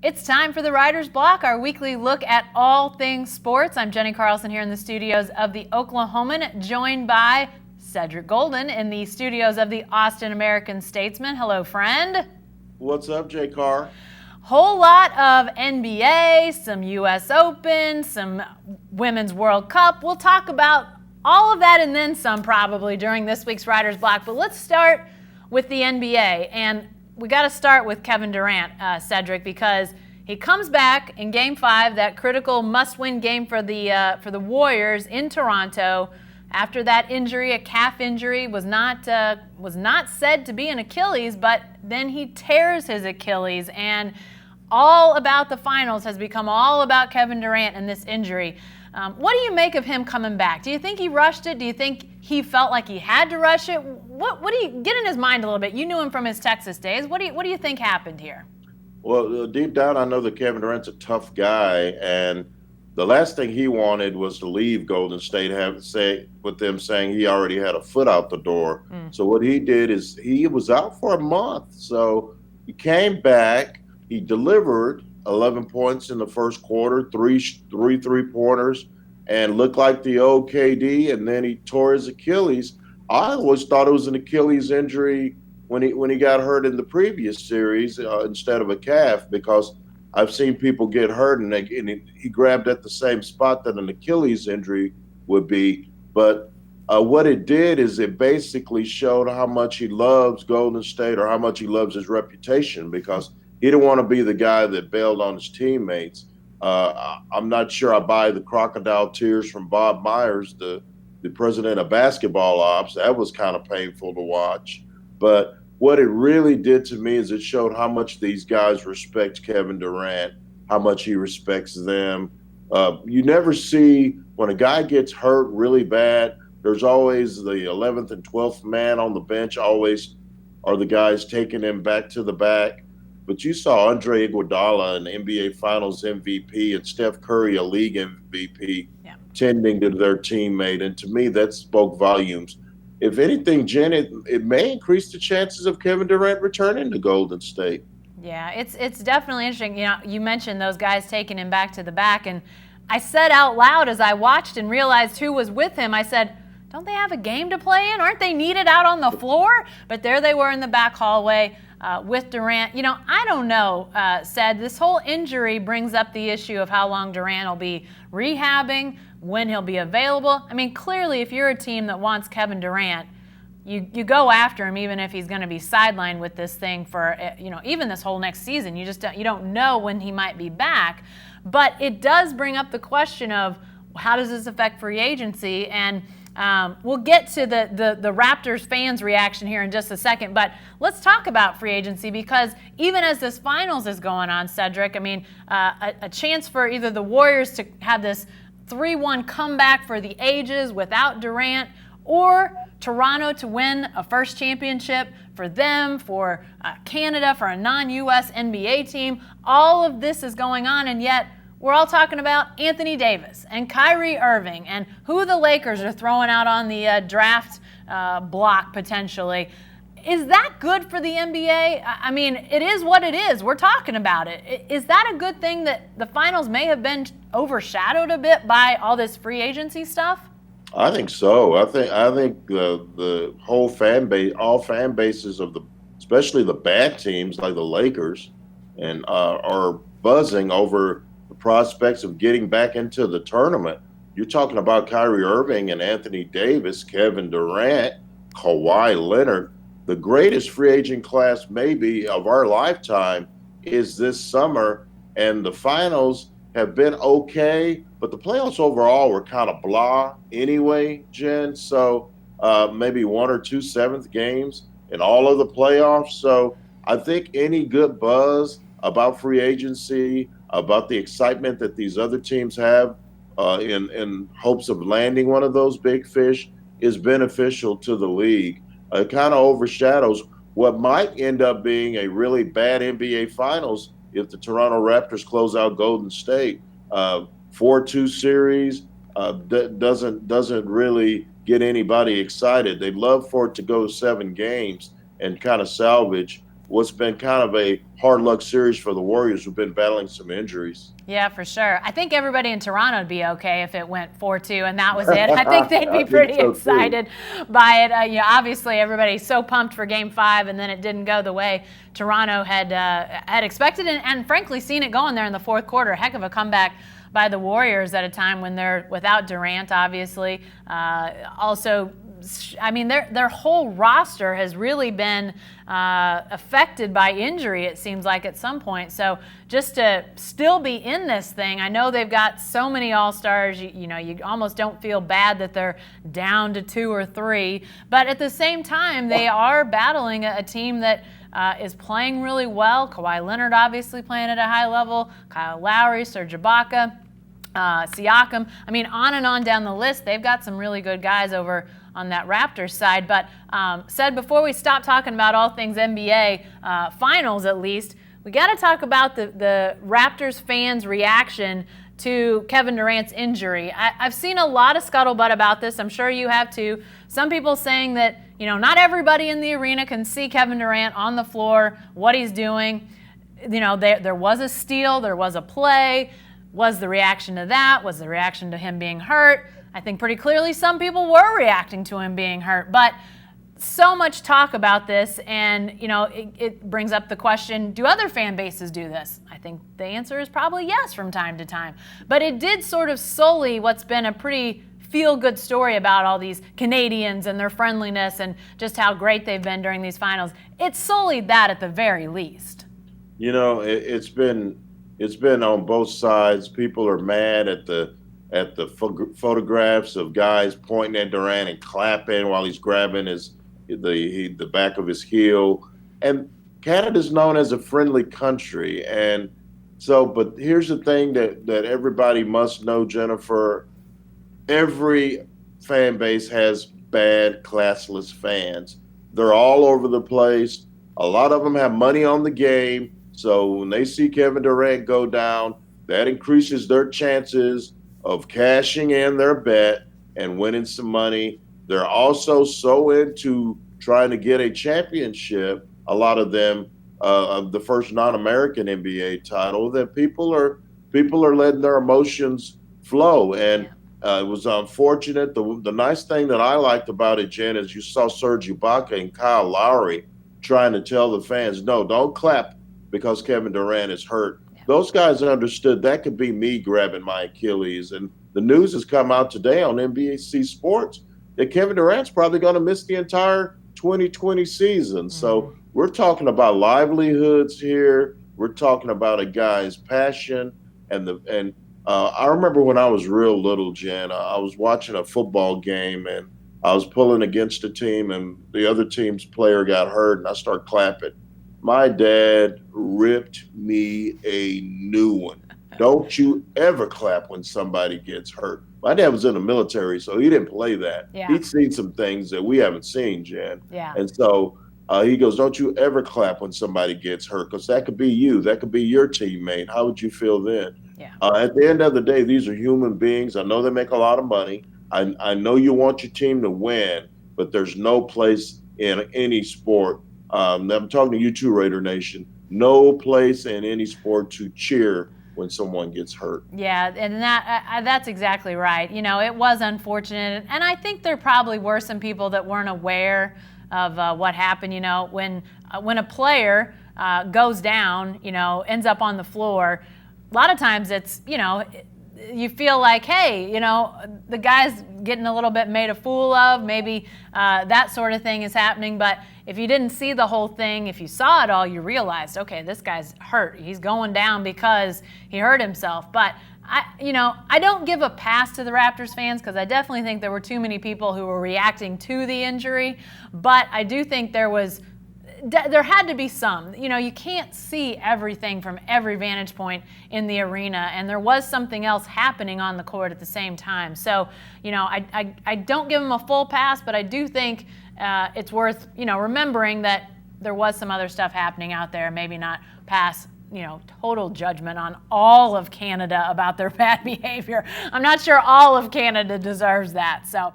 It's time for the Writer's Block, our weekly look at all things sports. I'm Jenny Carlson here in the studios of the Oklahoman, joined by Cedric Golden in the studios of the Austin American-Statesman. Hello, friend. What's up, Jay Carr? Whole lot of NBA, some U.S. Open, some Women's World Cup. We'll talk about all of that and then some probably during this week's Writer's Block. But let's start with the NBA. And we got to start with Kevin Durant, Cedric, because he comes back in Game 5, that critical must-win game for the Warriors in Toronto. After that injury, a calf injury, was not said to be an Achilles, but then he tears his Achilles, and all about the finals has become all about Kevin Durant and this injury. What do you make of him coming back? Do you think he rushed it? Do you think he felt like he had to rush it? What do you get in his mind a little bit? You knew him from his Texas days. What do you think happened here? Well, deep down, I know that Kevin Durant's a tough guy, and the last thing he wanted was to leave Golden State, with them saying he already had a foot out the door. So what he did is he was out for a month. So he came back, he delivered 11 points in the first quarter, three three-pointers, and looked like the old KD, and then he tore his Achilles. I always thought it was an Achilles injury when he got hurt in the previous series instead of a calf, because I've seen people get hurt and he grabbed at the same spot that an Achilles injury would be. But what it did is it basically showed how much he loves Golden State, or how much he loves his reputation, because he didn't want to be the guy that bailed on his teammates. I'm not sure I buy the crocodile tears from Bob Myers, the president of basketball ops. That was kind of painful to watch. But what it really did to me is it showed how much these guys respect Kevin Durant, how much he respects them. You never see, when a guy gets hurt really bad, there's always the 11th and 12th man on the bench, always are the guys taking him back to the back. But you saw Andre Iguodala, an NBA Finals MVP, and Steph Curry, a league MVP, tending to their teammate. And to me, that spoke volumes. If anything, Jen, it may increase the chances of Kevin Durant returning to Golden State. Yeah, it's definitely interesting. You know, you mentioned those guys taking him back to the back, and I said out loud as I watched and realized who was with him, I said, don't they have a game to play in? Aren't they needed out on the floor? But there they were in the back hallway with Durant. You know, I don't know, said this whole injury brings up the issue of how long Durant will be rehabbing, when he'll be available. I mean, clearly, if you're a team that wants Kevin Durant, you go after him even if he's going to be sidelined with this thing for, even this whole next season. You don't know when he might be back. But it does bring up the question of how does this affect free agency? And we'll get to the Raptors fans' reaction here in just a second, but let's talk about free agency, because even as this finals is going on, Cedric, I mean, a chance for either the Warriors to have this 3-1 comeback for the ages without Durant, or Toronto to win a first championship for them, for Canada, for a non-U.S. NBA team. All of this is going on, and yet we're all talking about Anthony Davis and Kyrie Irving and who the Lakers are throwing out on the draft block potentially. Is that good for the NBA? I mean, it is what it is. We're talking about it. Is that a good thing that the finals may have been overshadowed a bit by all this free agency stuff? I think so. I think the whole fan base, all fan bases of especially the bad teams like the Lakers, and are buzzing over the prospects of getting back into the tournament. You're talking about Kyrie Irving and Anthony Davis, Kevin Durant, Kawhi Leonard. The greatest free agent class maybe of our lifetime is this summer, and the finals have been okay, but the playoffs overall were kind of blah anyway, Jen. So maybe one or two seventh games in all of the playoffs. So I think any good buzz about free agency, about the excitement that these other teams have in hopes of landing one of those big fish is beneficial to the league. It kind of overshadows what might end up being a really bad NBA Finals if the Toronto Raptors close out Golden State. 4-2 series doesn't really get anybody excited. They'd love for it to go 7 games and kind of salvage what's been kind of a hard luck series for the Warriors, who've been battling some injuries. Yeah, for sure. I think everybody in Toronto would be okay if it went 4-2 and that was it. I think they'd be I think pretty so excited by it. Obviously everybody's so pumped for Game 5, and then it didn't go the way Toronto had expected, and frankly seen it going there in the fourth quarter. Heck of a comeback by the Warriors at a time when they're without Durant, obviously. Also, I mean, their whole roster has really been affected by injury, it seems like, at some point. So just to still be in this thing, I know they've got so many All-Stars, you almost don't feel bad that they're down to 2 or 3. But at the same time, they are battling a team that is playing really well. Kawhi Leonard obviously playing at a high level, Kyle Lowry, Serge Ibaka, Siakam. I mean, on and on down the list. They've got some really good guys over on that Raptors side. But said before we stop talking about all things NBA finals, at least, we got to talk about the Raptors fans' reaction to Kevin Durant's injury. I've seen a lot of scuttlebutt about this. I'm sure you have too. Some people saying that, not everybody in the arena can see Kevin Durant on the floor, what he's doing. There was a steal, there was a play. Was the reaction to that? Was the reaction to him being hurt? I think pretty clearly some people were reacting to him being hurt. But so much talk about this, and it brings up the question, do other fan bases do this? I think the answer is probably yes from time to time. But it did sort of sully what's been a pretty feel-good story about all these Canadians and their friendliness and just how great they've been during these finals. It sullied that at the very least. It's been on both sides. People are mad at the photographs of guys pointing at Durant and clapping while he's grabbing the back of his heel. And Canada's known as a friendly country, and so. But here's the thing that everybody must know, Jennifer. Every fan base has bad, classless fans. They're all over the place. A lot of them have money on the game. So when they see Kevin Durant go down, that increases their chances of cashing in their bet and winning some money. They're also so into trying to get a championship, a lot of them, of the first non-American NBA title, that people are letting their emotions flow. And it was unfortunate. The nice thing that I liked about it, Jen, is you saw Serge Ibaka and Kyle Lowry trying to tell the fans, no, don't clap because Kevin Durant is hurt. Yeah. Those guys understood that could be me grabbing my Achilles. And the news has come out today on NBC Sports that Kevin Durant's probably going to miss the entire 2020 season. So we're talking about livelihoods here. We're talking about a guy's passion. And I remember when I was real little, Jen, I was watching a football game and I was pulling against a team and the other team's player got hurt and I started clapping. My dad ripped me a new one. Don't you ever clap when somebody gets hurt. My dad was in the military, so he didn't play that. Yeah. He'd seen some things that we haven't seen, Jen. Yeah. And so he goes, don't you ever clap when somebody gets hurt, because that could be you. That could be your teammate. How would you feel then? Yeah. At the end of the day, these are human beings. I know they make a lot of money. I know you want your team to win, but there's no place in any sport. I'm talking to you too, Raider Nation. No place in any sport to cheer when someone gets hurt. Yeah, and that's exactly right. It was unfortunate, and I think there probably were some people that weren't aware of what happened. When a player goes down, ends up on the floor, a lot of times it's, you feel like, hey, the guy's getting a little bit made a fool of, maybe that sort of thing is happening. But if you didn't see the whole thing, if you saw it all, you realized, okay, this guy's hurt. He's going down because he hurt himself. But I don't give a pass to the Raptors fans, because I definitely think there were too many people who were reacting to the injury. But I do think there had to be some. You can't see everything from every vantage point in the arena, and there was something else happening on the court at the same time. So, I don't give them a full pass, but I do think it's worth, remembering that there was some other stuff happening out there. Maybe not pass, total judgment on all of Canada about their bad behavior. I'm not sure all of Canada deserves that. So.